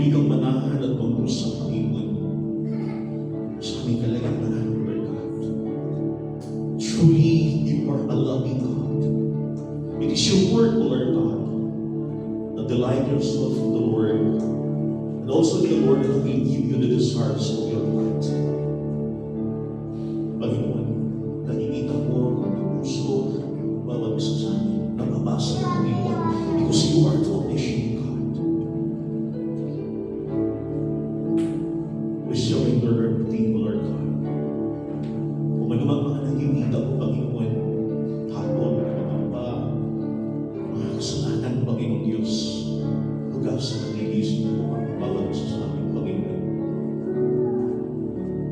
Patuloy kang manahan at mag-usap, Panginoon, sa aming kalagayan, Lord God. Truly, you are a loving God. It is your word, Lord God, that delight yourself in the Lord, and also the Lord that will give you the desires of your heart. Panginoon, nakikita mo ang puso ng bawat isa sa amin. Nababasa mo, Panginoon, because you are the omniscient God. We surrender everything, Lord God. Kung anumang mga nakikita mo, Panginoon, hapon, mga kasalanan, Panginoon Diyos, hugasan ang linis mo ang bawat isa sa amin, Panginoon.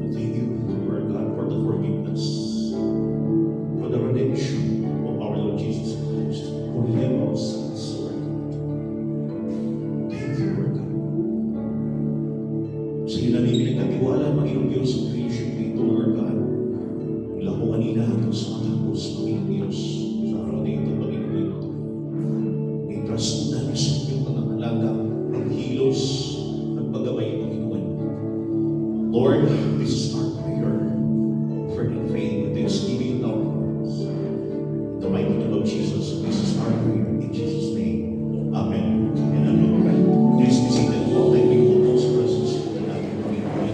And thank you, Lord God, for the forgiveness, for the redemption of our Lord Jesus Christ, for forgiving our sins, Lord God. Thank you, Lord God. Sa iyo namin pinagkatiwala, Panginoon Diyos, ang fellowship dito, Lord God. Mula po kanina hanggang sa matapos, Panginoon Diyos, sa araw na ito, Panginoon. I-trust mo namin sa iyong pangangalaga, paghilos, at paggabay, Panginoon. Lord, this is our prayer, offered in faith with thanksgiving in our hearts. In the mighty name of Jesus, this is our prayer in Jesus' name. Amen and amen. Please be seated po. Thank you for those presence in the natin, Panginoon.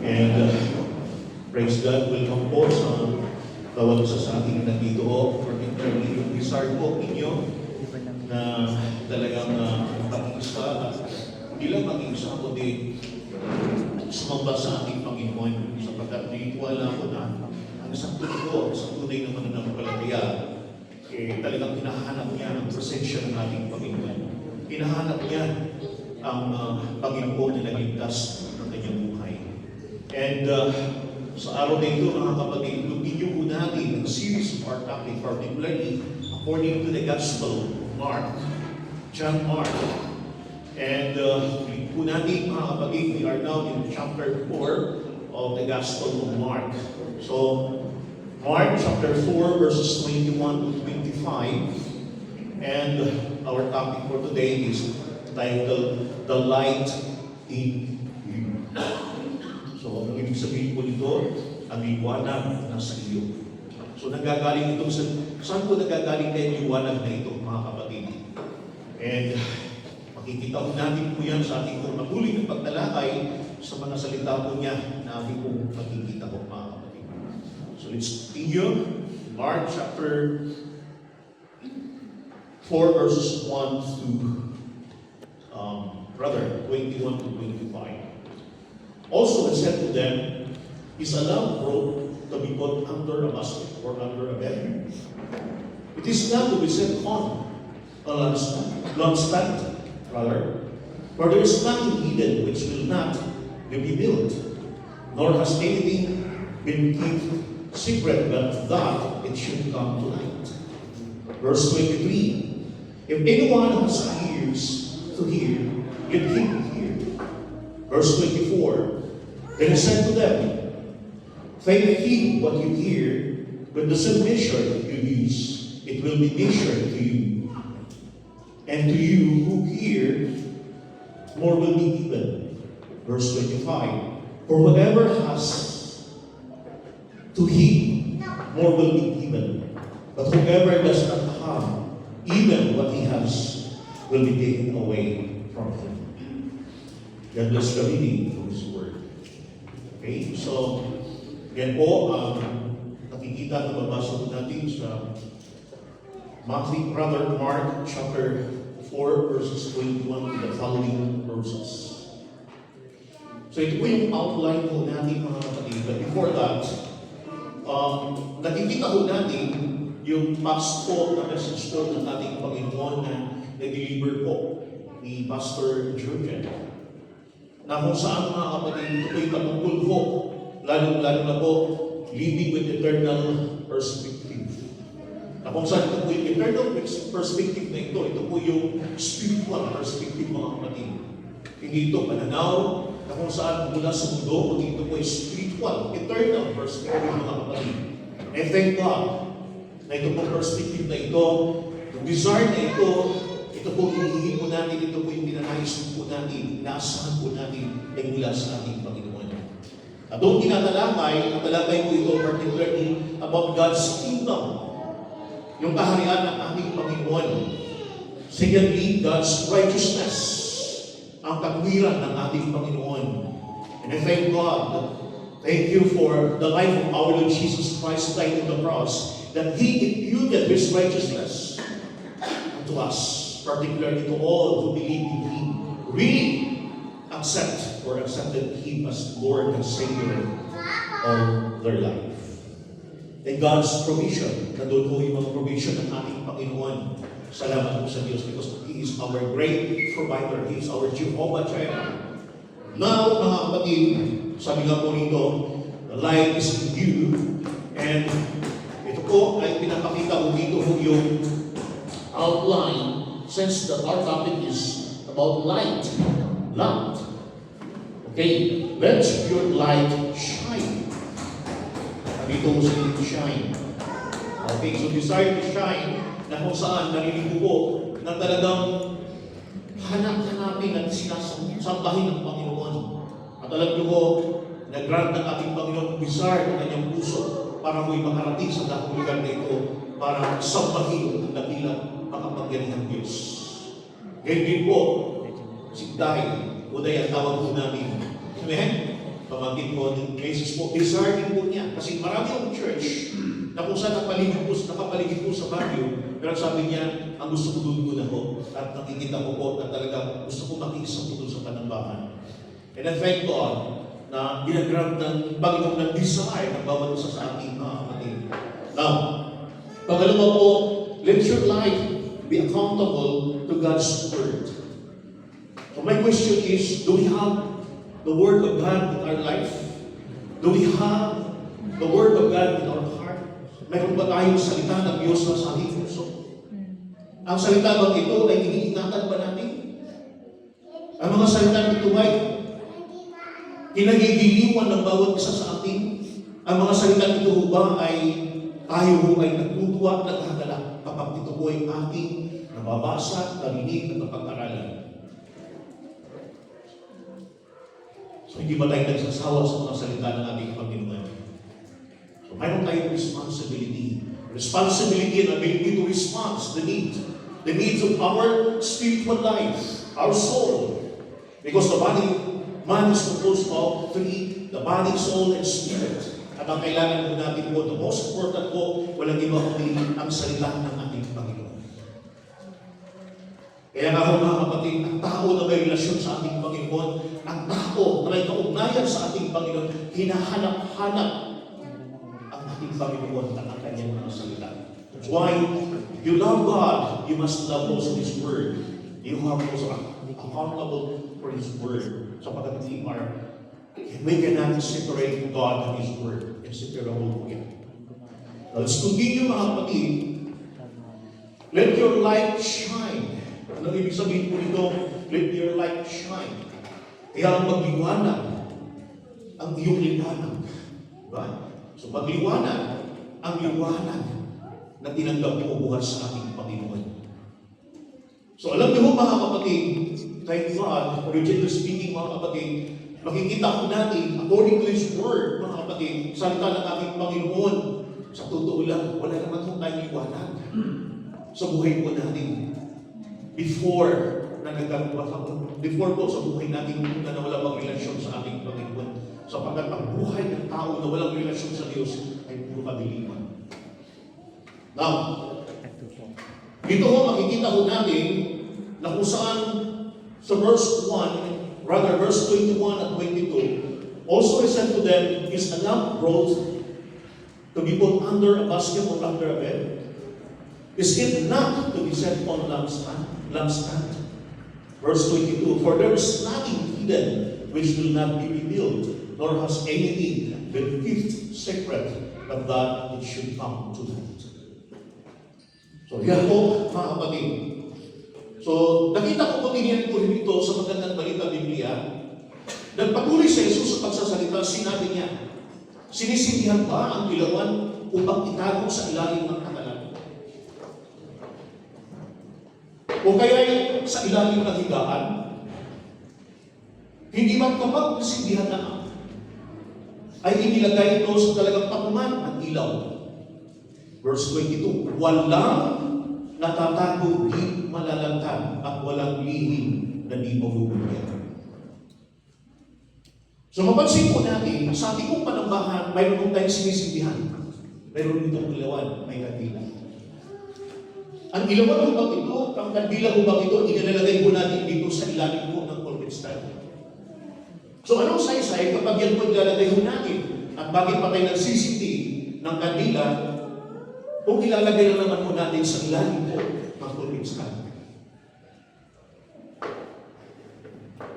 And praise God, welcome po sa bawat isa sa ating nandito particularly yung desire po ninyo na talagang mag-isa at hindi lang mag-isa kundi sumamba sa ating Panginoon sapagkat niniwala ko na ang isang totoo, isang tunay na mananampalataya talagang hinahanap niya ang presensya ng ating Panginoon. Hinahanap niya ang Panginoon na nagligtas ng kanyang buhay. And sa araw na ito, mga kapatid, continue po natin ang series of our topic, particularly according to the Gospel of Mark, John Mark. And po natin, mga kapatid, we are now in chapter 4 of the Gospel of Mark. So, Mark chapter 4, verses 21 to 25. And our topic for today is titled, The Light in You. So, ang ibig sabihin po nito, ang liwanag nasa iyo. So, nagagaling ito saan po nagagaling kayo liwanag na ito, mga kapatid? And makikita po natin po yan sa ating patuloy na pagtalakay sa mga salita po niya na ating po makikita po, mga kapatid. So, let's continue. Mark chapter 4, verses 1 to 21 to 25. Also, he said to them, is a lamp brought to be put under a basket or under a bed? It is not to be set on a lampstand, for there is nothing hidden which will not be revealed, nor has anything been kept secret but that it should come to light. Verse 23, if anyone has ears to hear, let him hear. Verse 24, then he said to them, faith heed what you hear, with the same measure that you use, it will be measured to you. And to you who hear, more will be given. Verse 25, for whoever has to heed, more will be given. But whoever does not have, even what he has, will be taken away from him. God bless the reading of His Word. Okay, so, yan po, nakikita na babasa po natin sa Matthew, Mark, chapter 4, verses 21 to the following verses. So, ito po yung outline po natin, mga kapatid. But before that, nakikita po natin yung past po na message po ng ating Panginoon na na-deliver po ni Pastor Jurgen. Na kung saan, mga kapatid, ito po yung patungkol po, lalo-lalo na po, living with eternal perspective. Na kung saan ito po yung eternal perspective na ito po yung spiritual perspective, mga kapatid. Hindi ito pananaw na kung saan mula sa mundo, kundi ito po yung spiritual, eternal perspective, mga kapatid. And thank God na ito po perspective na ito, yung desire na ito po hinihingi po natin, ito po yung pinanais po natin, inaasahan po natin ay mula sa ating Panginoon. At doon tinatalakay, ang talakay po ito particularly about God's kingdom, yung kaharian ng ating Panginoon. Secondly, God's righteousness, ang katwiran ng ating Panginoon. And I thank God, thank you for the life of our Lord Jesus Christ died on the cross, that He imputed His righteousness unto us, particularly to all who believe in Him, really accepted Him as Lord and Savior of their life. And God's provision, nandun po yung mga provision ng ating Panginoon. Salamat po sa Diyos because He is our great provider. He is our Jehovah Jireh. Now, mga kapatid, sabi nga po rito, the light is in you, and ito po ay pinapakita ko dito yung outline, since that our topic is about light. Light. Okay, let your light shine. Dito mo sa shine. Okay, so desire to shine, na kung saan naliligo po na talagang hanapin at sinasambahin ng Panginoon. At alam niyo po, nag-grant ng ating Panginoon desire ng kanyang puso para mo'y makarating sa dakong lugar na ito para sambahin ang dakilang makapangyarihan Diyos. Ngayon din po, si Day, Uday ang tawag po namin. Amen? Pamangkin po ng places po, desire din po niya. Kasi marami ang church na kung saan nakapaligid po sa Baguio, pero sabi niya, ang gusto ko doon na ho. At nakikita ko po na talaga gusto ko makikisa po doon sa panambahan. And I thank God na ginagrant ng Panginoon ng desire ng bawat isa sa ating mga kapatid. Now, pangalawa po, let your life be accountable to God's Word. So my question is, do we have the Word of God in our life? Do we have the Word of God in our heart? Meron ba tayong salita ng Diyos na sa ating puso? Ang salita bang ito ay iniingatan ba natin? Ang mga salita nito ay kinagigiliwan ng bawat isa sa atin? Ang mga salita nito ba ay tayo ay nagtutuwa at naghagalak kapag ito po ay ating nababasa, narinig at napag-aralan? So hindi ba tayo nagsasawa sa mga salita ng ating Panginoon? So mayroon tayong responsibility. Responsibility and ability to respond to the needs of our spiritual life, our soul. Because the body, man is composed of three, the body, soul, and spirit. At ang kailangan po natin po, the most important po, walang iba kundi ang salita ng ating Panginoon. Kaya nga po mga kapatid, ang tao na may relasyon sa ating Panginoon, ang tao na may kaugnayan sa ating Panginoon, hinahanap-hanap ang ating Panginoon at ang kanyang mga salita. That's why, if you love God, you must love also His Word. You have also accountable for His Word. Sapagkat we cannot separate God and His Word. Inseparable po yan. Let's continue mga kapatid. Let your light shine. Ano ibig sabihin po nito? Let your light shine. Kaya ang magliwanag, ang iyong liwanag. Diba? So magliwanag, ang liwanag na tinanggap mo buhat sa ating Panginoon. So alam niyo mga kapatid, thank God, originally speaking mga kapatid, makikita ko natin, according to His Word, mga kapatid, salita ng ating Panginoon, sa totoo lang, wala naman kung tayong liwanag sa buhay po natin. Before po sa buhay natin na wala pang relasyon sa ating Panginoon. Sapagkat ang buhay ng tao na walang relasyon sa Diyos ay puro kadiliman. Now, dito ho makikita ho natin na kung saan sa verse 1, rather verse 21 at 22, also I said to them, is a lamp brought to be put under a basket or under a bed? Is it not to be set on lampstand? Verse 22, for there is nothing hidden which will not be revealed, nor has anything been kept secret, but that it should come to light. So yan po mga kapatid. So nakita ko din po ito sa magandang balita Biblia. Nagpatuloy sa Jesus sa pagsasalita, sinabi niya, sinisindihan ba ang ilawan upang itago sa ilalim ng takalan? O kaya sa ilalim ng higaan? Hindi man kapag nasindihan na ay inilagay ito sa talagang patungan ng ilaw. Verse 22, walang natatago di malalantad at walang lihim na di mabubulyan. So mapansin po natin, sa ating pong panambahan, mayroon pong tayong sinisindihan. Mayroon itong ilawan, may kandila. Ang ilawan hubang ito, ang kandila hubang ito, inilalagay po natin dito sa ilalim po ng pulpit stand. So anong saysay kapag yan po ilalagay po natin? At bakit pa tayo nagsisindi ng kandila kung ilalagay lang naman po natin sa ilalim po ng pulpit stand?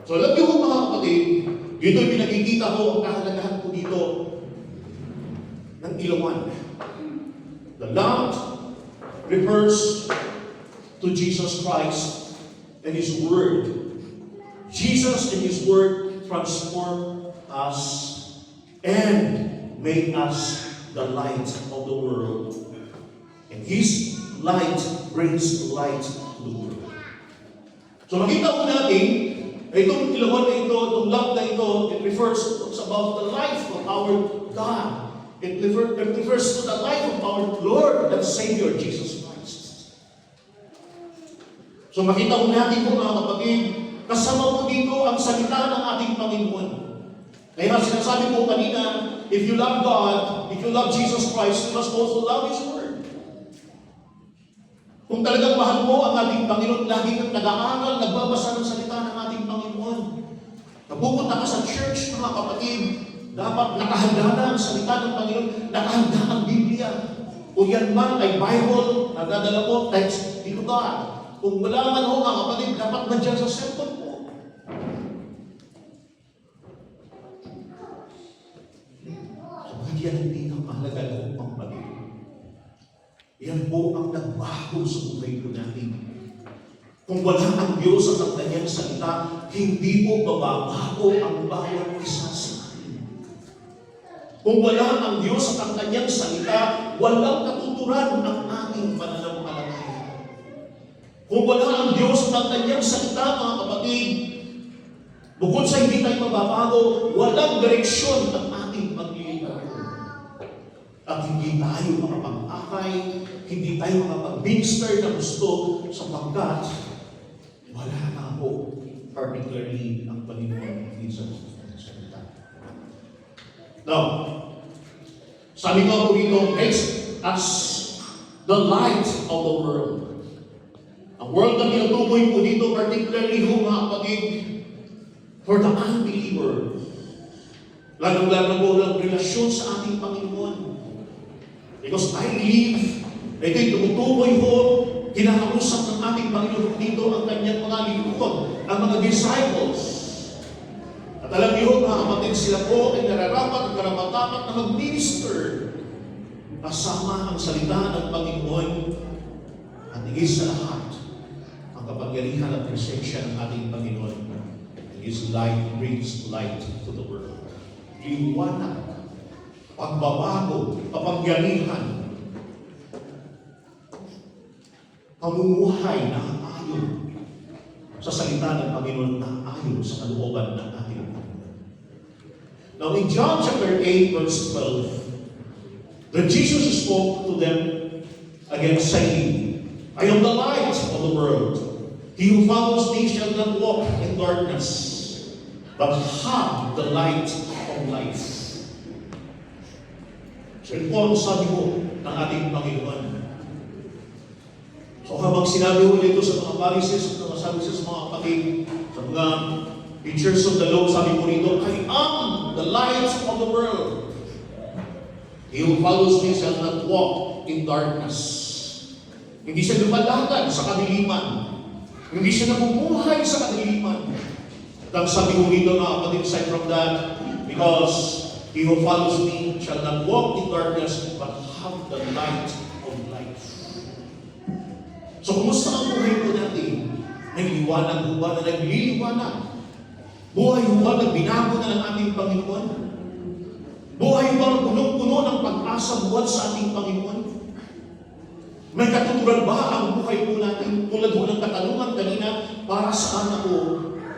So alam niyo po mga kapatid, dito pinakikita ko ang kahalagahan po dito ng ilawan. The lamp refers to Jesus Christ and His Word. Jesus and His Word transform us and make us the light of the world. And His light brings light to the world. So makita po natin, itong ilawan na ito, itong lamp na ito, it refers about the life of our God. It refers to the life of our Lord and Savior, Jesus Christ. So makita po natin po mga kapatid, kasama po dito ang salita ng ating Panginoon. Kaya sinasabi po kanina, if you love God, if you love Jesus Christ, you must also love His Word. Kung talagang mahal mo ang ating Panginoon, lagi kang nag-aaral, nagbabasa ng salita ng ating Panginoon. Napupunta ka sa church, mga kapatid, dapat nakahanda na ang salita ng Panginoon, nakahanda ang Biblia. Kung yan man ay Bible, nadadala po, text, dito ka. Kung wala man ho, mga kapatid, dapat nandiyan sa cellphone po. So, yan ang pinakamahalaga na upang maging. Yan po ang nagbago sa buhay po natin. Kung wala ang Diyos at ang kanyang salita, hindi po babago ang bawat isa sa atin. Kung wala ang Diyos at ang kanyang salita, walang katuturan ang ating pananampalataya. Kung wala ang Diyos at ang kanyang salita, mga kapatid, bukod sa hindi tayo mababago, walang direksyon ang ating paglilingkod. At hindi tayo makapag-akay, hindi tayo makapag-minister na gusto sapagkat wala na po, particularly ang Panginoon Jesus ang salita. Now, sabi nga po dito, makes us the light of the world. Ang world na tinutukoy po dito, particularly ho mga kapatid, for the unbeliever. Lalong-lalo po ang relasyon sa ating Panginoon. Because I believe, ito'y tumutukoy ho, kinakausap ng ating Panginoon dito ang kanyang mga lingkod, ang mga disciples. At alam niyo, mga kapatid, sila po ay nararapat at karapat-dapat na mag-minister kasama ang salita ng Panginoon at higit sa lahat, ang kapangyarihan at presensya ng ating Panginoon. His light brings light to the world. Liwanag, pagbabago, kapangyarihan, pamumuhay na ayon sa salita ng Panginoon na ayon sa kalooban ng ating Panginoon. Now in John chapter 8 verse 12, then Jesus spoke to them again saying, I am the light of the world. He who follows me shall not walk in darkness, but have the light of life. So ito po ang sabi mo ng ating Panginoon. So habang sinabi ko dito sa mga Pharisees at mga Sadducees, mga kapatid, sa mga teachers of the law, sabi ko rito, I am the light of the world. He who follows me shall not walk in darkness. Hindi siya lumalakad sa kadiliman. Hindi siya namumuhay sa kadiliman. At ang sabi ko rito, mga kapatid, aside from that, because he who follows me shall not walk in darkness, but have the light of life. So, kumusta ang buhay po natin? May liwanag po ba na nagliliwanag? Buhay po ba na binago na ng ating Panginoon? Buhay ba na punong-puno ng pag-asa buwan sa ating Panginoon? May katuturan ba ang buhay po natin? Tulad ho ng katanungan kanina, para saan ako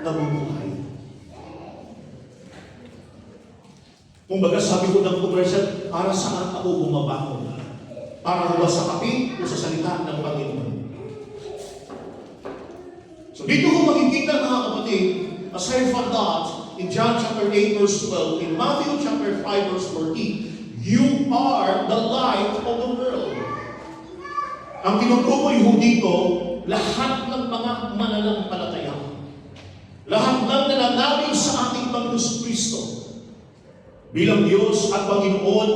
nabubuhay? Kung baga sabi ko ng commercial, para saan ako bumabako? Para ba sa kape o sa salita ng Panginoon? So dito ko makikita mga kapatid, aside from that, in John chapter 8 verse 12, in Matthew chapter 5 verse 14, you are the light of the world. Ang tinutukoy ho dito, lahat ng mga mananampalataya, lahat ng nananalig sa ating Panginoon Kristo, bilang Diyos at Panginoon,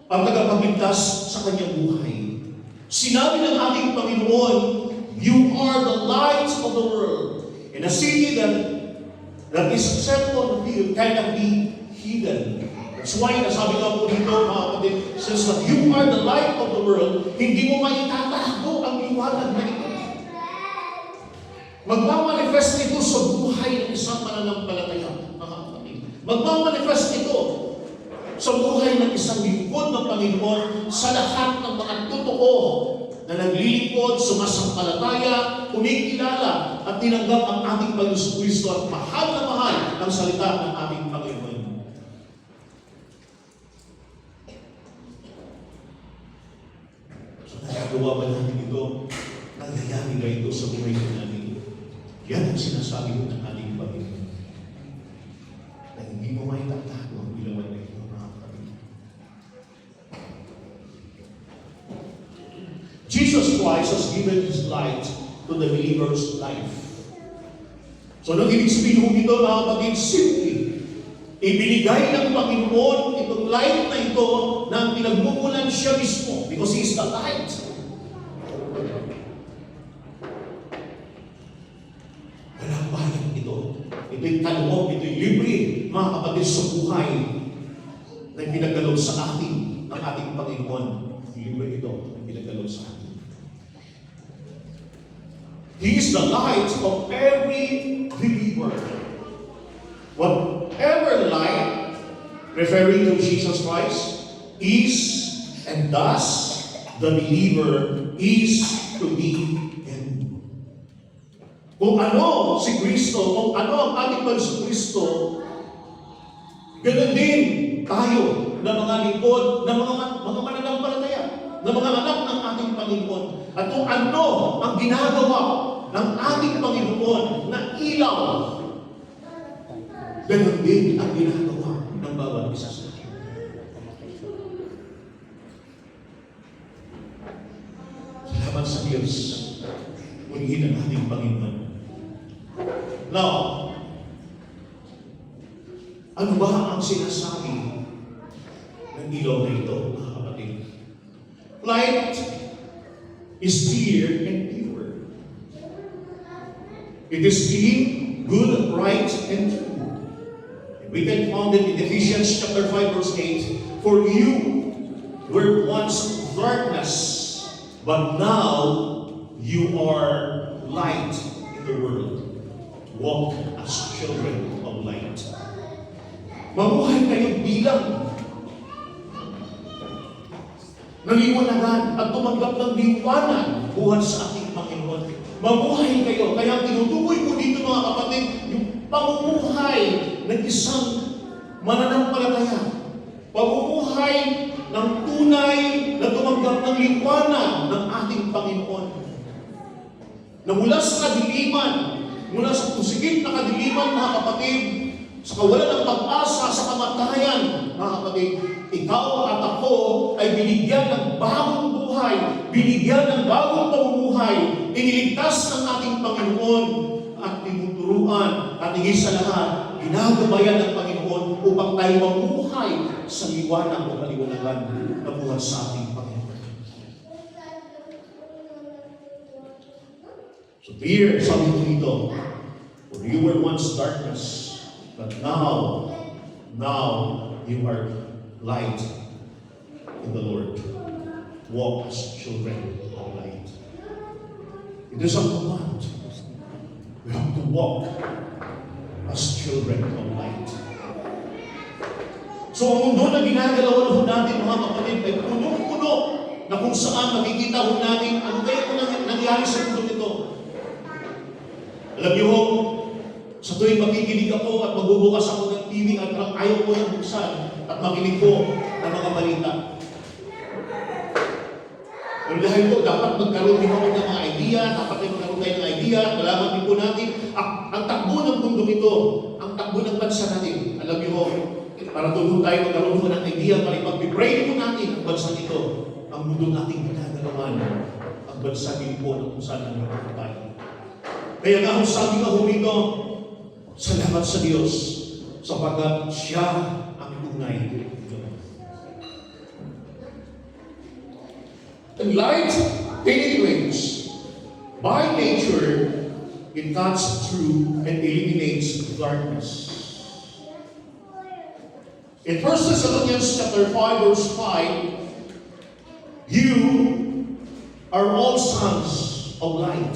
ang tagapagligtas sa kanyang buhay. Sinabi ng ating Panginoon, you are the light of the world. In a city that is set on the hill cannot be hidden. That's why, nasabi nga po dito, mga kapatid, says that you are the light of the world, hindi mo maitatago ang liwanag na ito. Magmamanifest ito sa buhay ng isang mananampalataya, mga kapatid. Magmamanifest ito sa buhay ng isang lingkod ng Panginoon sa lahat ng mga totoo na naglilingkod, sumasampalataya, kumikilala at tinanggap ang ating Panginoon Kristo at mahal na mahal ang salita ng ating Panginoon. So nagagawa ba natin ito? Nangyayari ba ito sa buhay natin? Yan ang sinasabi ko ng ating Panginoon. Na hindi mo may tatago ang ilawan na ito, mga kapatid. Jesus Christ has given His light to the believer's life. So, nang ibig sabihin dito, mga kapatid, simply, ibinigay ng Panginoon itong light na ito na pinagmumulan siya mismo because He is the light. Walang bayad ito. Ito'y talong, ito'y libre, mga kapatid, sa buhay na pinagalaw sa atin ng ating Panginoon. Libre ito na pinagalaw sa atin. He is the light of every believer. Whatever light, referring to Jesus Christ, is and does the believer is to be in. Kung ano si Kristo, kung ano ang ating Panginoon Kristo, ganoon din tayo na mga lingkod, na mga mananampalataya, na mga anak ng ating Panginoon. At kung ano ang ginagawa ng ating Panginoon na ilaw, ganoon din ang ginagawa ng bawat isa sa atin. Salamat sa Diyos. Purihin ang ating Panginoon. Now, ano ba ang sinasabi ng ilaw na ito, mga kapatid? Light is clear and pure. It is clean, good, right, and true. We can find it in Ephesians chapter 5 verse 8. For you were once darkness, but now you are light in the world. Walk as children of light. Mamuhay kayo bilang naliwanagan at tumanggap ng liwanag buhat sa ating Panginoon. Mamuhay kayo. Kaya tinutukoy ko dito, mga kapatid, yung pamumuhay ng isang mananampalataya. Pamumuhay ng tunay na tumanggap ng liwanag ng ating Panginoon. Na mula sa kadiliman, mula sa pusigit na kadiliman, mga kapatid, sa kawalan ng pag-asa, sa kamatayan, mga kapatid, ikaw at ako ay binigyan ng bagong buhay, binigyan ng bagong pamumuhay, iniligtas ng ating Panginoon at tinuturuan at higit sa lahat, ginagabayan ng Panginoon upang tayo mamuhay sa liwanag o kaliwanagan na buhat sa ating Panginoon. So here, sabi ko dito, for you were once darkness, but now you are light in the Lord. Walk as children of light. It is a command. We have to walk as children of light. So ang mundo na ginagalawan natin, mga kapatid, ay puno-puno na kung saan makikita ho natin ano kaya kung nangyari sa mundo nito. Alam niyo ho, sa tuwing makikinig ako at magbubukas ako ng TV at ayaw ko ng buksan at makinig ko ng mga balita. Pero dahil po, dapat magkaroon din ako ng mga idea, dapat din magkaroon tayo ng idea, malaman din po natin ang takbo ng mundo ito, ang takbo ng bansa natin. Alam niyo ho, para doon tayo magkaroon po ng idea, para ipag-pray po natin ang bansa ito, ang mundo nating ginagalawan, ang bansa din po na kung saan natin tayo. Kaya nga ho, sabi nga ho rito, salamat sa Diyos, sapagkat siya ang tunay. And light penetrates. By nature, it cuts through and eliminates darkness. In 1 Thessalonians chapter 5, verse 5, you are all sons of light.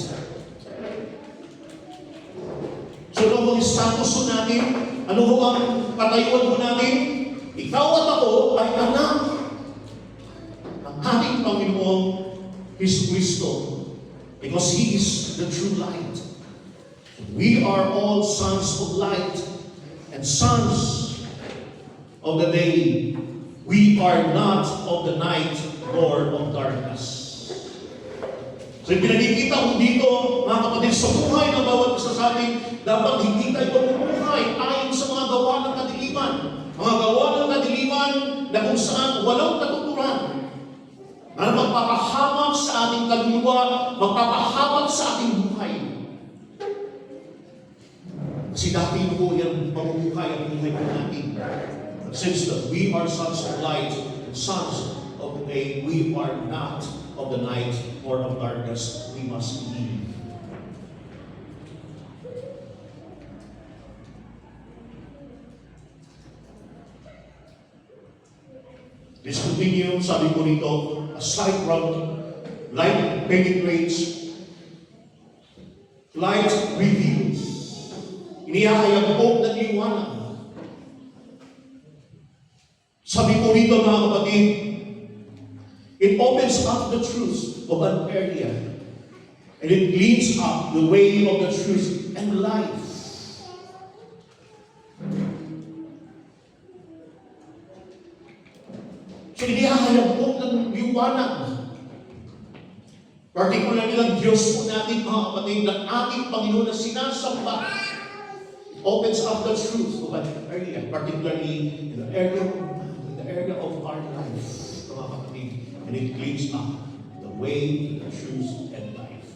So ano ho ang status ho natin? Ano ho ang katayuan ho natin? Ikaw at ako ay anak ng ating Panginoong Jesucristo, because He is the true light. We are all sons of light and sons of the day. We are not of the night nor of darkness. So yung pinagkikita ko dito, mga kapatid, sa buhay ng bawat isa sa atin, dapat hindi tayo pamumuhay ayon sa mga gawa ng kadiliman. Mga gawa ng kadiliman na kung saan walang katuturan. Na magpapahamak sa ating kaluluwa, magpapahamak sa ating buhay. Kasi dati po yan pamumuhay ang buhay po natin. Since that we are sons of light and sons of the day, we are not of the night or of darkness. We must believe. Let's continue. Sabi ko rito, aside from light penetrates, light reveals. Inihahayag po ng liwanag. Sabi ko rito, mga kapatid, it opens up the truth of an area, and it leads up the way of the truth and life. So, inihahayag po ng liwanag. Particularly ng Diyos po natin, mga kapatid, ng ating Panginoon na sinasamba. Opens up the truth of an area, particularly in the area of our life, mga kapatid. And it leads up the way, the truth, and life.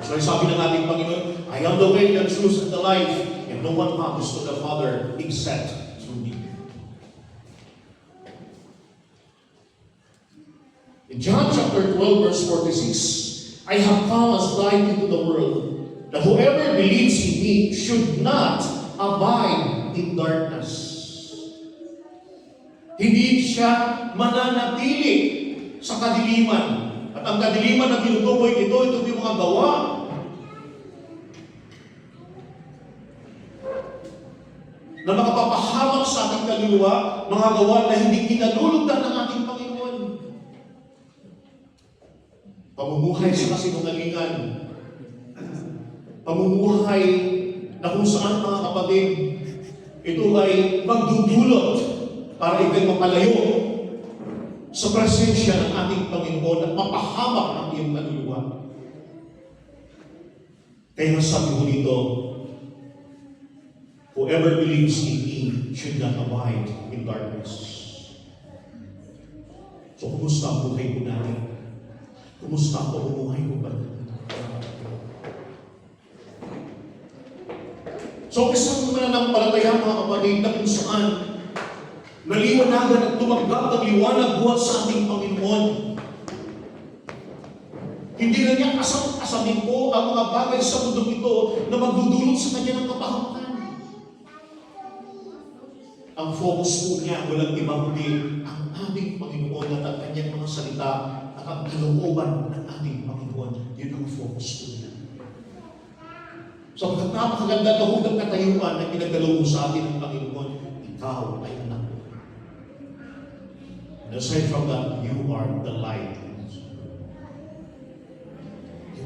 So sabi ng ating Panginoon, I am the way, the truth, and the life, and no one comes to the Father except through me. In John chapter 12, verse 46, I have come as light into the world, that whoever believes in me should not abide in darkness. Hindi siya mananatili sa kadiliman. At ang kadiliman na tinutukoy ito yung mga gawa. Na makapapahamak sa ating kaluluwa, mga gawa na hindi kinalulugdan ng ating Panginoon. Pamumuhay sa kasinungalingan. Pamumuhay na kung saan, mga kapatid, ito ay magdudulot para ikay mapalayo sa presensya ng ating Panginoon at mapahamak ang iyong kaluluwa. Kaya sabi ko dito, whoever believes in me should not abide in darkness. So, kumusta ang buhay ko natin? Kumusta ang pamumuhay ko ba? So, isang mananampalataya, mga kapatid, na kung saan naliwanagan at tumanggap ng liwanag buhat sa ating Panginoon. Hindi na niya asamin po ang mga bagay sa mundo ito na magdudulot sa kanya ng kapahamakan. Ang focus po niya, walang iba kundi ang ating Panginoon at ang kanyang mga salita at ang kalooban ng ating Panginoon. Yun ang focus po niya. So, napakaganda na hudang katayuan na pinagdalo mo sa atin ng Panginoon, ikaw ay anak. And aside from that, you are the light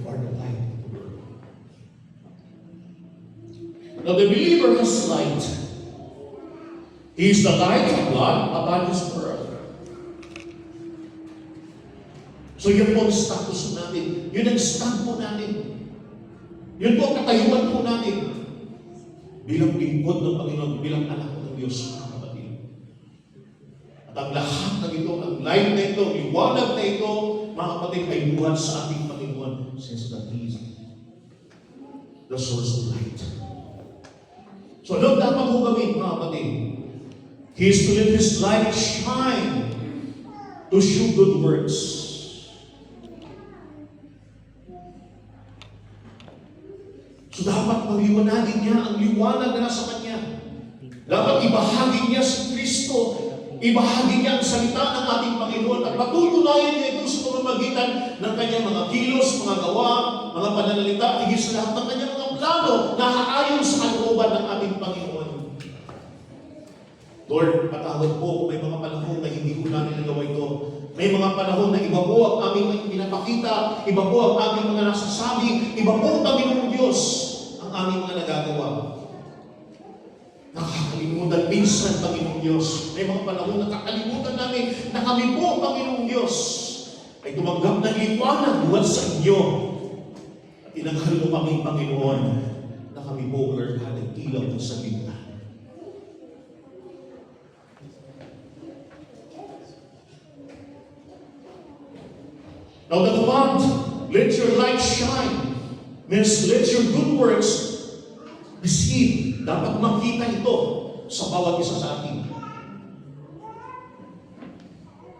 You are the light of the world. Now the believer has light. He is the light of God upon this world. So yun po ang status natin. Yun ang stand po natin. Yun po ang katayuan po natin. Bilang lingkod ng Panginoon, bilang anak ng Diyos, mga kapatid. At ang lahat ng ito, ang light na ito, liwanag na ito, mga kapatid, ay buhat sa ating Panginoon since that He is the source of light. So ano dapat po gawin, mga kapatid? He is to let His light shine to show good works. So dapat maliwanagin niya ang liwanag na nasa Kanya. Dapat ibahagi niya si Kristo. Ibahagi niya ang salita ng ating Panginoon at patutunayan niya ito sa pamamagitan ng Kanyang mga kilos, mga gawa, mga pananalita, at higit sa lahat ng Kanyang mga plano na aayon sa kalooban ng ating Panginoon. Lord, patawad po kung may mga panahon na hindi ko namin nagawa ito. May mga panahon na iba po ang aming pinapakita, iba po ang aming mga nasasabi, iba po, Panginoong Diyos, ang aming mga nagagawa. Nakakalimutan minsan, Panginoong Diyos. May mga panahon na nakakalimutan namin na kami po, Panginoong Diyos, ay tumanggap ng liwanag buhat sa inyo. At inanghal mo kami, Panginoon, na kami po, Lord, ay ilaw ng salita. Now the command, let your light shine, means let your good works be seen. Dapat makita ito sa bawat isa sa atin.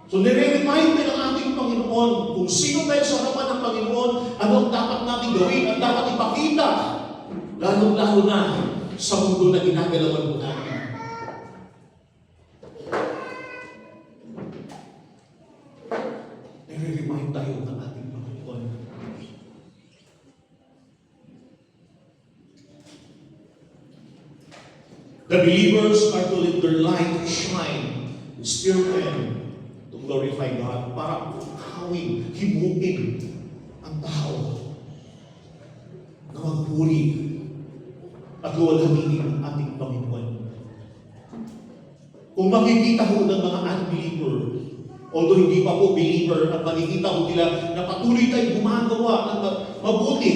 So nire-remind ng ating Panginoon kung sino tayo sa harapan ng Panginoon, ano ang dapat natin gawin at dapat ipakita, lalo-lalo na sa mundo na ginagalawan mo natin. Nire-remind tayo ng ating Panginoon. The believers are to let their light shine, still and to glorify God, para hawin, himukin ang tao na magpuri at luwalhangin ang ating Panginoon. Kung makikita ho ng mga unbeliever, although hindi pa po believer, at makikita ho nila na patuloy tayong gumagawa ng mabuti,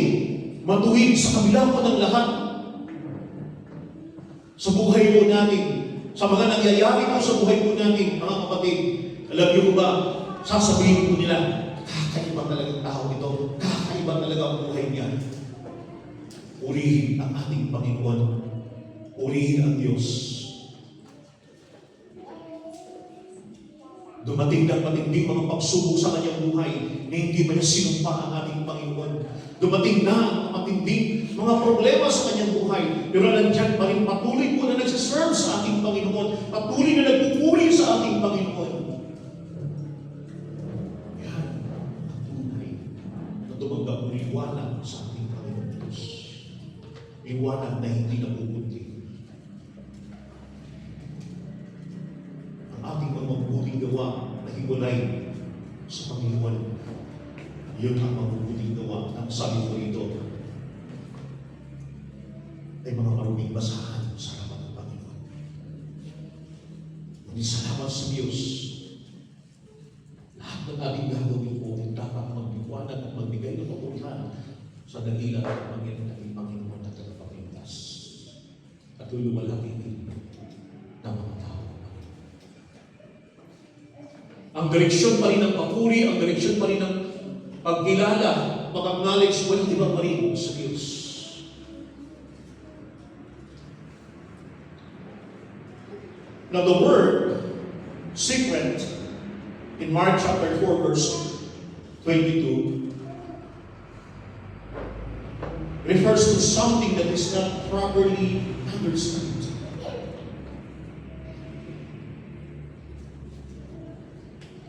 matuwid sa kabila po ng lahat, sa buhay po natin, sa mga nangyayari po sa buhay po natin, mga kapatid, alam niyo ba, sasabihin po nila, kakaiba talagang tao ito, kakaiba talaga ang buhay niya. Purihin ang ating Panginoon, purihin ang Diyos. Dumating ng matinding mga pagsubok sa kanyang buhay na hindi ba niya sinumpa ang ating Panginoon. Dumating na ang matinding mga problema sa kanyang buhay. Pero nandiyan pa rin patuloy po na nagsiserve sa ating Panginoon. Patuloy na nagpupuri sa ating Panginoon. Yan ang tunay na tumanggap ng liwanag sa ating Panginoon Diyos. Liwanag na hindi napupunti. Ang ating mga mabubuting gawa na hiwalay sa Panginoon. Yun ang mabubuting gawa. Ang sabi ko rito ay mga maruming basahan sa harapan ng Panginoon. Ngunit salamat sa Diyos, lahat ng ating gagawin po dapat magbiwanag at magbigay ng papurihan sa dakilang at Panginoon ng Panginoon na tagapagligtas at luluwalhangin ng mga tao. Ang direksyon pa rin ng papuri, ang direksyon pa rin ng pagkilala, pag-acknowledge, walang iba pa rin sa Diyos. Now the word secret in Mark chapter 4 verse 22 refers to something that is not properly understood.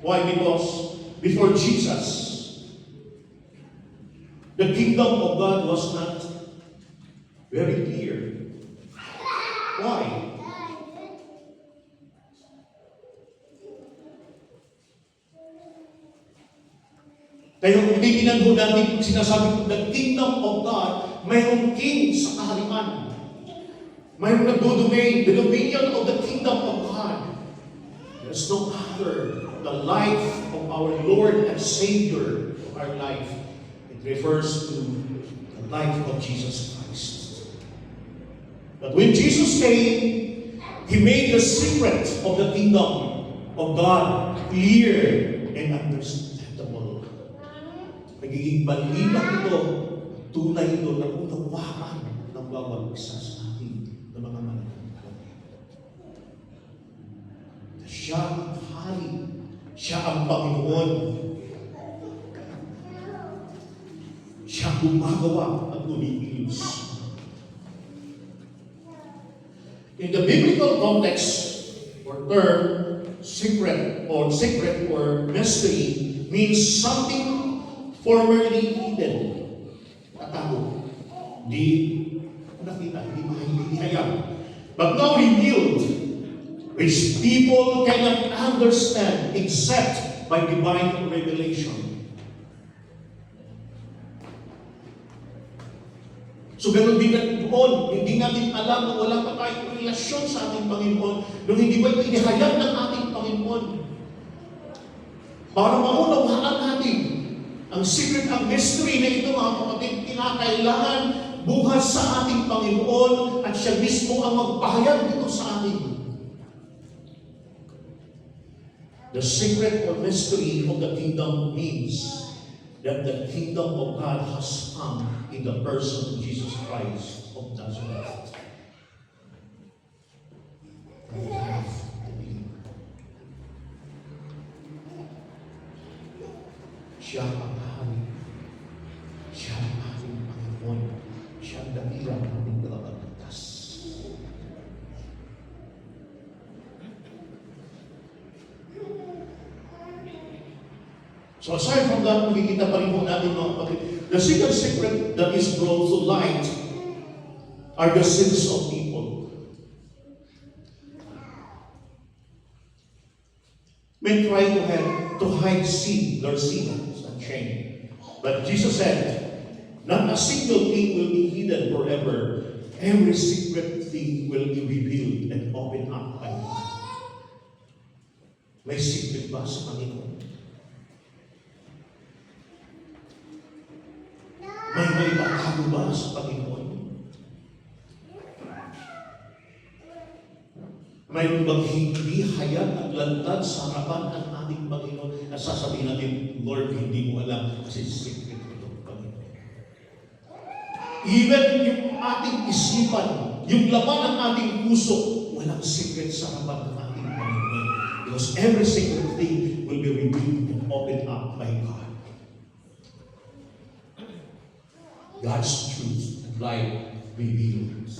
Why? Because before Jesus, the kingdom of God was not very clear. Why? Kaya kung titignan ho natin, sinasabi ko, the kingdom of God, mayroong king sa kaharian. Mayroong nagdodomain, the dominion of the kingdom of God. There's no other. The life of our Lord and Savior of our life. It refers to the life of Jesus Christ. But when Jesus came, He made the secret of the kingdom of God clear and understandable. Nagiging balibak ito, tunay ito na unawaan ng bawat isa sa ating ng mga mananampalataya. Siya ang hari, siya ang Panginoon. Siya gumagawa at umiilos. In the biblical context or term, secret or mystery means something formerly hidden. Natago. Di nakita, hindi hayag. But now revealed, which people cannot understand except by divine revelation. So ganoon din noon, hindi natin alam na wala pa tayong relasyon sa ating Panginoon nung hindi ba ito inihayag ng ating Panginoon. Para maunawaan natin ang secret, ang mystery na ito, mga kapatid, kinakailangan bukas sa ating Panginoon at siya mismo ang magpahayag dito sa atin. The secret or mystery of the kingdom means that the kingdom of God has come in the person of Jesus Christ of Nazareth. Siya ang hari. Siya ang ating Panginoon. Siya ang dakilang ating tagapagligtas. So aside from that, makikita pa rin po natin mga kapatid, the second secret that is brought to light are the sins of people. Men try to hide sin, their sins and shame. But Jesus said, not a single thing will be hidden forever. Every secret thing will be revealed and opened up by God. May secret ba sa Panginoon? May pagkago ba sa Panginoon? May bang hindi hayag at lantad sa harapan ng ating Panginoon at sasabihin natin, Lord, hindi mo alam kasi secret ito, Panginoon. Even yung ating isipan, yung laman ng ating puso, walang secret sa harapan ng ating Panginoon. Because every secret thing will be revealed and opened up by God. God's truth and light revealed.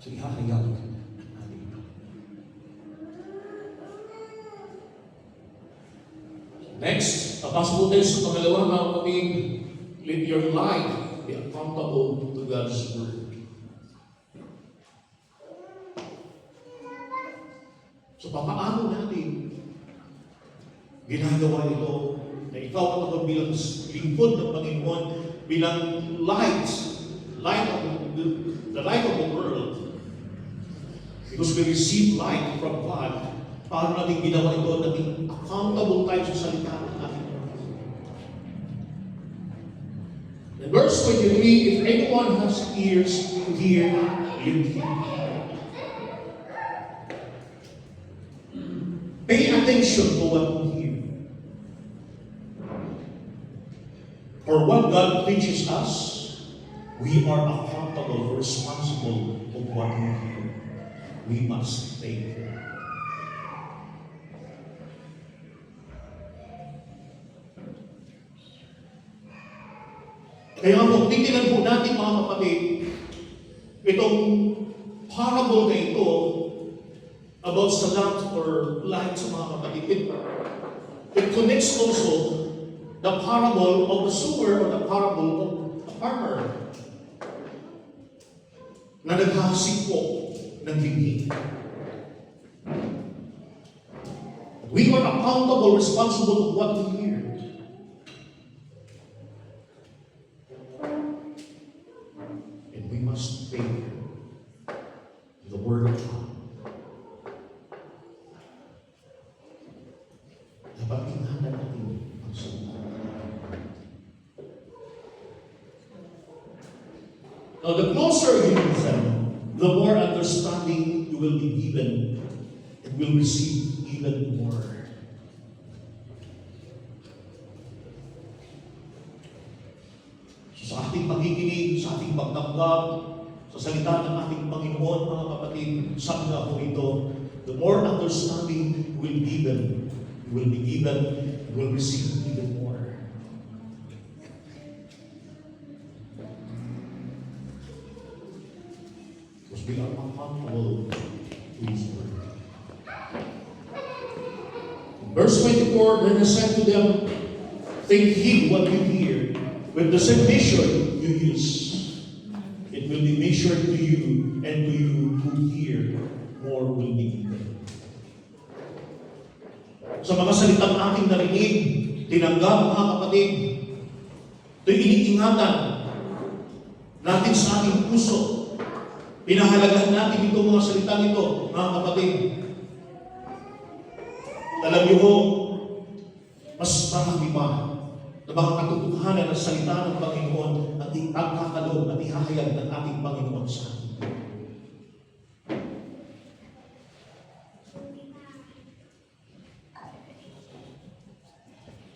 So ihahayag ng ating next, papasok tayo sa pangalawa, mga kapatid, let your life be accountable to God's Word. So papaano natin ginagawa ito na ikaw at ako bilang lingkod ng Panginoon, bilang light of the light of the world. Because we receive light from God, paano natin ginawa ito, natin accountable tayo sa salita ng ating Panginoon. In verse 23, if anyone has ears to hear, let him hear. Pay attention to what we hear. For what God teaches us, we are accountable, responsible of what we hear. We must take care. Kaya kung titinan po natin, mga kapatid, itong parable na ito about sa lamp or light sa mga kapatid, it connects also the parable of the sower or the parable of the farmer na naghahasik po ng bibig. We are accountable, responsible to what we hear. And we must pay the Word of God. Dapat ingatan natin ang salita. Now, the closer you listen, the more understanding you will be given and will receive even more. So, sa ating pakikinig, sa ating pagtanggap, sa salita ng ating Panginoon, mga kapatid, sabi nga po ito, the more understanding you will be given, you will receive even more. Because we are accountable to His Word. Verse 24, then I said to them, take heed what you hear. With the same measure you use, it will be measured to you, and to you who hear, more will be given. Sa mga salitang ating narinig, tinanggap, mga kapatid, ito'y iniingatan natin sa ating puso. Pinahalagahan natin itong mga salitang ito, mga kapatid. Alam niyo ho, mas marami pa na mga katotohanan ng salita ng Panginoon at ipagkakaloob at ihahayag ng ating Panginoon sa atin.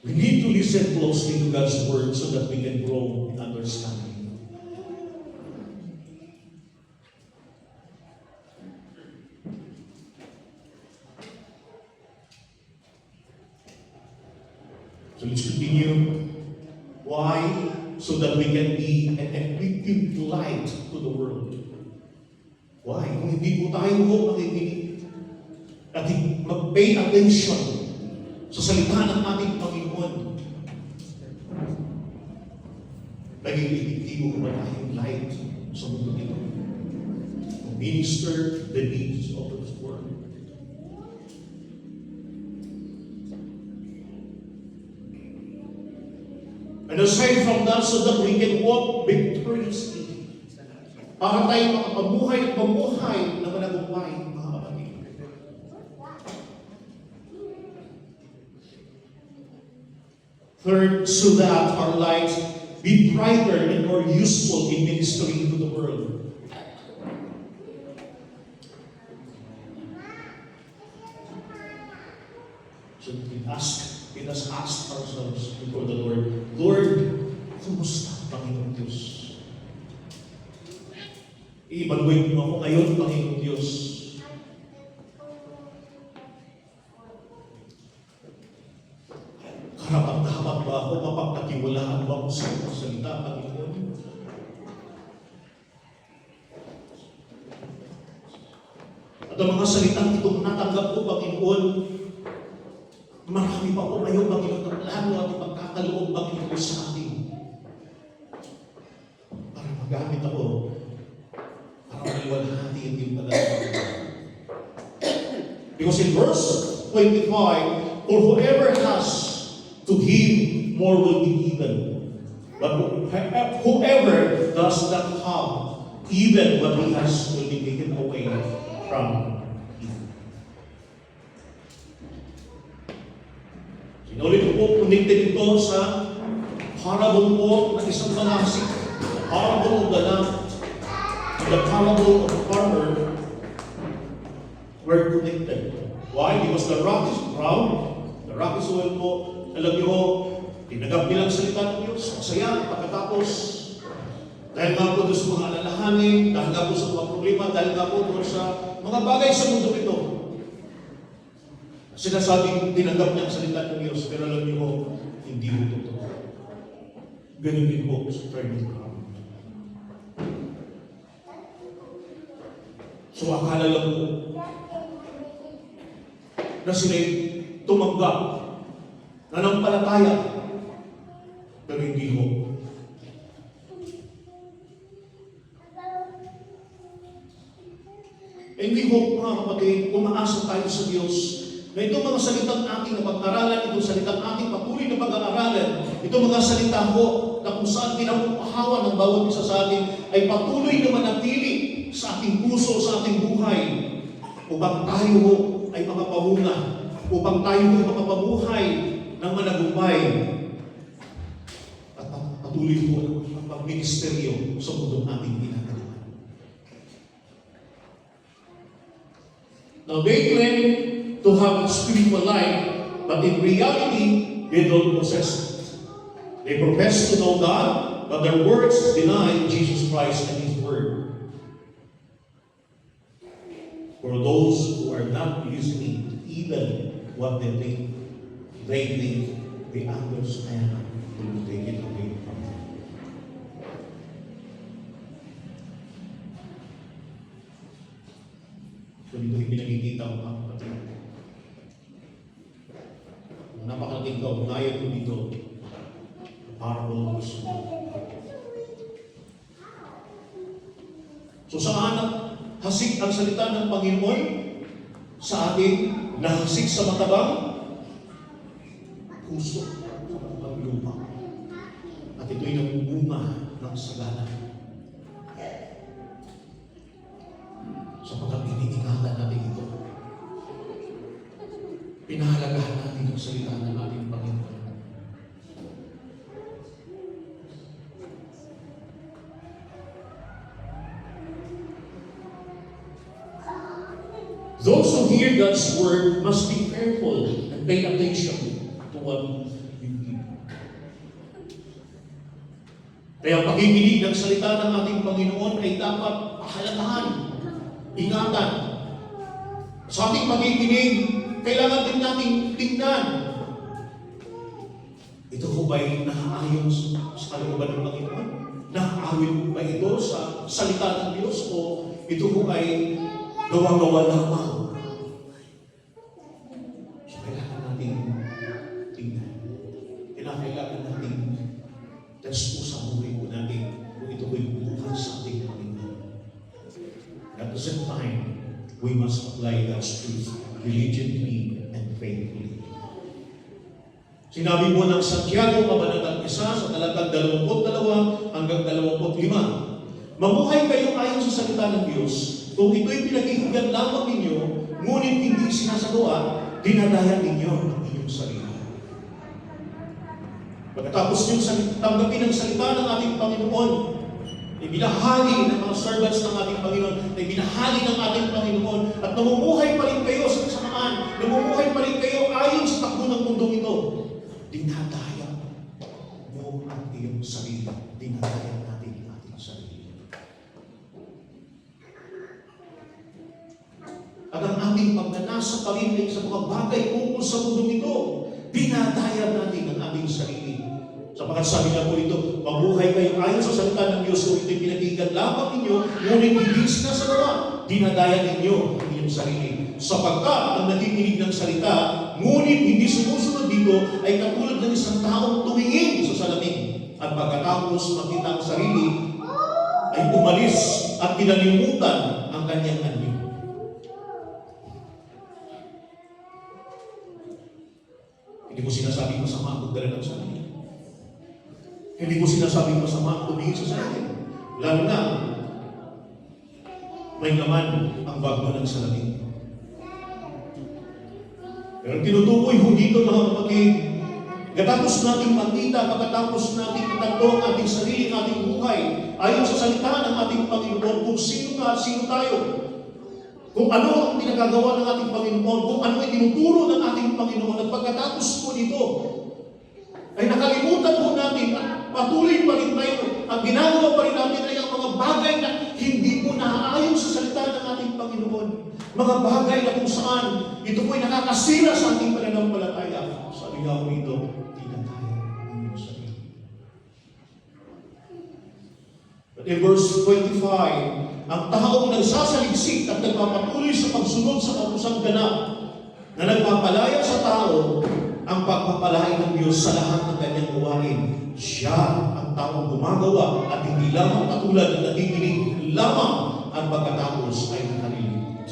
We need to listen closely to God's Word so that we can grow in understanding. So let's continue. Why? So that we can be an equipping light to the world. Why? Kung hindi po tayo makikinig at mag-pay attention sa salita ng ating Panginoon, naging epektibo ba tayong light sa mundo nito? Minister the needs of this world. And aside from that, so that we can walk victoriously, para tayo makapamuhay at pamuhay na managumpay, mga kapatid. Third, so that our lives be brighter and more useful in ministering to the world. So we must ask ourselves before the Lord, Lord, kumusta, Panginoon Diyos? I-evaluate mo ako ngayon, Panginoon Diyos. Karapat-dapat ba ako, mapagkatiwalaan ba ako sa iyong salita, Panginoon? At ang mga salitang itong natanggap ko, Panginoon, marami pa po ngayon, Panginoon, at lalo at ipagkakaloob, Panginoon, sa atin. Para magamit ako, para maliwalhati ang iyong pagkakaloob. Because in verse 25, for whoever has to give, more will be given. But whoever does not have, even what he has will be taken away from him. Sinulit ko po, connected ito sa parable po ng isang manasik. Parable of the lamb and the parable of the farmer were connected. Why? Because the rock is ground, the rock is soil po. Alam niyo, tinagap nilang salita ng Diyos, masaya, pagkatapos, dahil nga po doon sa mga alalahanin, dahil nga po sa mga problema, dahil nga po doon sa mga bagay sa mundo ito. Sinasabing tinagap niya ang salita ng Diyos, pero alam niyo, hindi po totoo. Ganun din po sa fertile ground. So akala lang po na sila'y tumanggap, nanampalataya, pero hindi ho. Hindi ho, mga kapatid, umaasa tayo sa Diyos na itong mga salitang ating napag-aralan, itong salitang ating patuloy na pag-aaralan, itong mga salita ko na kung saan pinapahawa ng bawat isa sa atin ay patuloy na manatili sa ating puso, sa ating buhay, upang tayo ay makapamunga, upang tayo ay makapabuhay ng managumpay at patuloy po ang pagministeryo sa mundong ating ginagawa. Now they claim to have a spiritual life, but in reality, they don't possess it. They profess to know God, but their words deny Jesus Christ and His Word. For those who are not listening, even what they think they understand will take it away from them. So dito yung pinagkikita ko mga kapatid. Ang napakalaking kaugnayan ko dito, parable of the sower. So saan hasik ang salita ng Panginoon sa ating nahasik sa matabang puso, sa matabang lupa. At ito'y nagbubunga ng sagana. Sapagkat iniingatan natin ito. Pinahalagahan natin ang salita ng ating Panginoon. Those who hear God's word must be careful and pay attention to what you hear. Kaya ang pakikinig ng salita ng ating Panginoon ay dapat pahalagahan, ingatan. Sa ating pakikinig, kailangan din natin tingnan. Ito ko ba'y naaayon sa kalooban ng Panginoon? Naaayon ba ito sa salita ng Diyos o ito ko ay gawa-gawa lamang? So, kailangan natin tingnan. Kailangan natin testo sa buhay po natin kung ito ko'y bukas sa ating Panginoon. At the same time, we must apply God's truth diligently and faithfully. Sinabi po ng Santiago, Kabanatang 1, sa talatang 22 hanggang 25, mamuhay kayo ayon sa salita ng Diyos. Kung ito'y pinaghihigan lamang ninyo, ngunit hindi sinasagawa, dinadaya ninyo ang inyong sarili. Pagkatapos niyong tanggapin ang salita ng ating Panginoon, ibinahagi ng mga servants ng ating Panginoon, ibinahagi ng ating Panginoon, at namumuhay pa rin kayo sa kasamaan, namumuhay pa rin kayo ayon sa takbo ng mundong ito, dinadaya mo ang iyong sarili, dinadaya natin ang ating sarili. At ang ating pagnanasa pa rin ay sa mga bagay tungkol sa mundong ito, dinadaya natin ang ating sarili. Sapagkat sabi nga po ito, mabuhay kayo ayon sa salita ng Diyos kung ito'y pinaghihigan lamang ninyo, ngunit hindi sinasagawa, dinadaya ninyo ang inyong sarili. Sapagkat ang nakikinig ng salita, ngunit hindi sumusunod dito, ay katulad ng isang taong tumingin sa salamin. At pagkatapos makita ang sarili, ay umalis at kinalimutan ang kanyang anyo. Hindi ko sinasabing masama ang pagdala ng sarili. Hindi ko sinasabing masama ang tumingin sa sarili. Lalo na, may laman ang bago ng salamin. Pero tinutukoy ho dito mga kapatid, katapos nating makita, pagkatapos nating itanto ang ating sarili, ang ating buhay, ayon sa salita ng ating Panginoon, kung sino ka at sino tayo. Kung ano ang pinagagawa ng ating Panginoon, kung ano ay tinuturo ng ating Panginoon, at pagkatapos po dito, ay nakalimutan po natin at patuloy pa rin tayo. Ang ginagawa pa rin natin ay ang mga bagay na hindi po naaayon sa salita ng ating Panginoon. Mga bagay na kung saan ito po'y nakakasira sa ating pananampalataya. Sabi nga po dito, tinataya ang iyong sarili. But in verse 25, ang taong nagsasaliksik at nagpapatuloy sa pagsunod sa kausang ganap na nagpapalaya sa tao ang pagpapalain ng Diyos sa lahat ng kanyang gawain. Siya ang taong gumagawa at hindi lamang katulad ng nakikinig lamang at pagkatapos ay nakalilimot.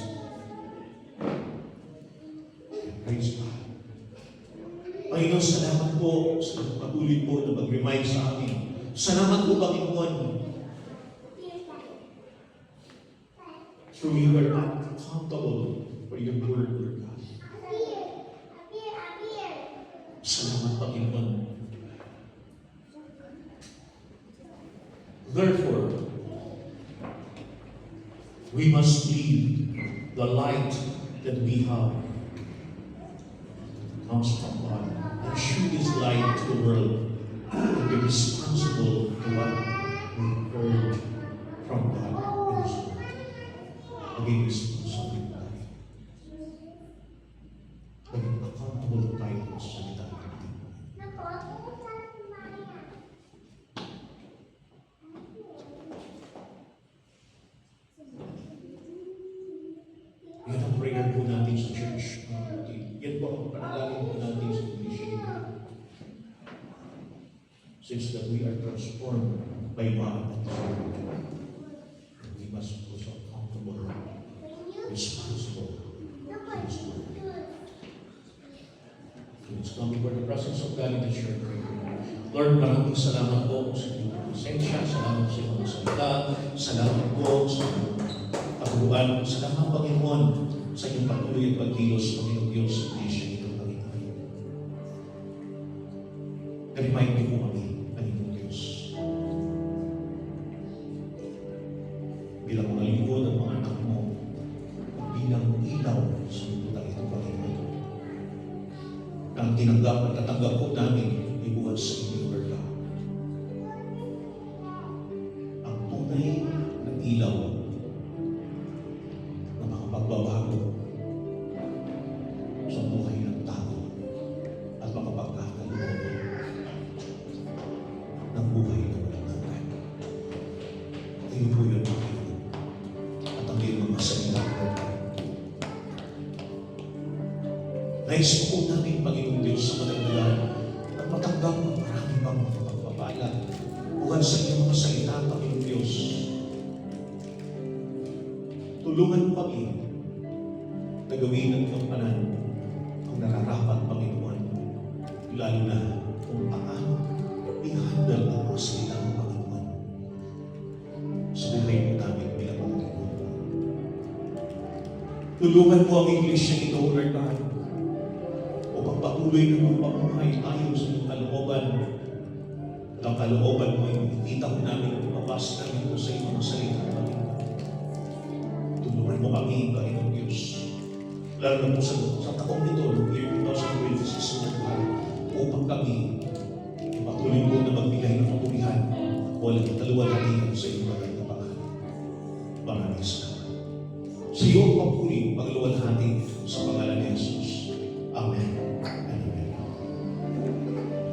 Praise buhay sa amin. Salamat po, Panginoon. Through you are accountable for your word, Lord God. Salamat, Panginoon. Therefore, we must leave the light that we have comes from God and show this light to the world and be responsible to what we heard from God in His Word. Maging responsible tayo. Maging accountable tayo sa salita ng Panginoon. Yan ang prayer po natin sa church. Yan po ang panalangin po natin sa iglesia. Since that we are transformed by God and His Word, we must also accountable, responsible for His Word. Let's come before the presence of God in the church. Lord, maraming salamat po sa inyong presensya, salamat sa inyong salita, salamat po sa pagbubuan. Salamat, Panginoon, sa inyong patuloy at pagkilos, Panginoon Diyos, sa iglesia ito, Panginoon. Remind niyo po kami, Panginoon Diyos. Bilang mga lingkod ang mga anak mo, bilang ilaw sa mundo na ito, Panginoon. Ang tinanggap at tatanggap po namin ay buhat sa inyo, Lord God. Ang tunay na ilaw na makapagbabago sa buhay ng tao at makapagkakaloob ng buhay na walang hanggan. Ayun po yun, Panginoon. At ang iyong mga salita, Lord God. Nais po namin, Panginoon Diyos, sa madagdagan at matanggap ng marami pang mga pagpapala. Bukan sa inyong mga salita, Panginoon Diyos. Tulungan mo kami na gawin ng kampanan ang nararapat, Panginoon, lalo na kung paano i-handle ang mga salita ng Panginoon sa buhay mo namin bilang mga lingkod. Tulungan mo ang iglesia ito, Lord God, upang patuloy na magpamuhay tayo sa iyong kalooban. At ang kalooban mo ay makikita ko namin at mabasa namin ito sa iyong mga salita, Panginoon. Tulungan mo kami, Panginoon Diyos. Lalo na po sa taong ito, noong year 2026, upang kami patuloy po na magbigay ng kapulihan o walang kaluwalhatian sa iyong magandang na pangalan. Maraming salamat. Sa iyo ang papuri, pagluwalhati sa pangalan ni Jesus.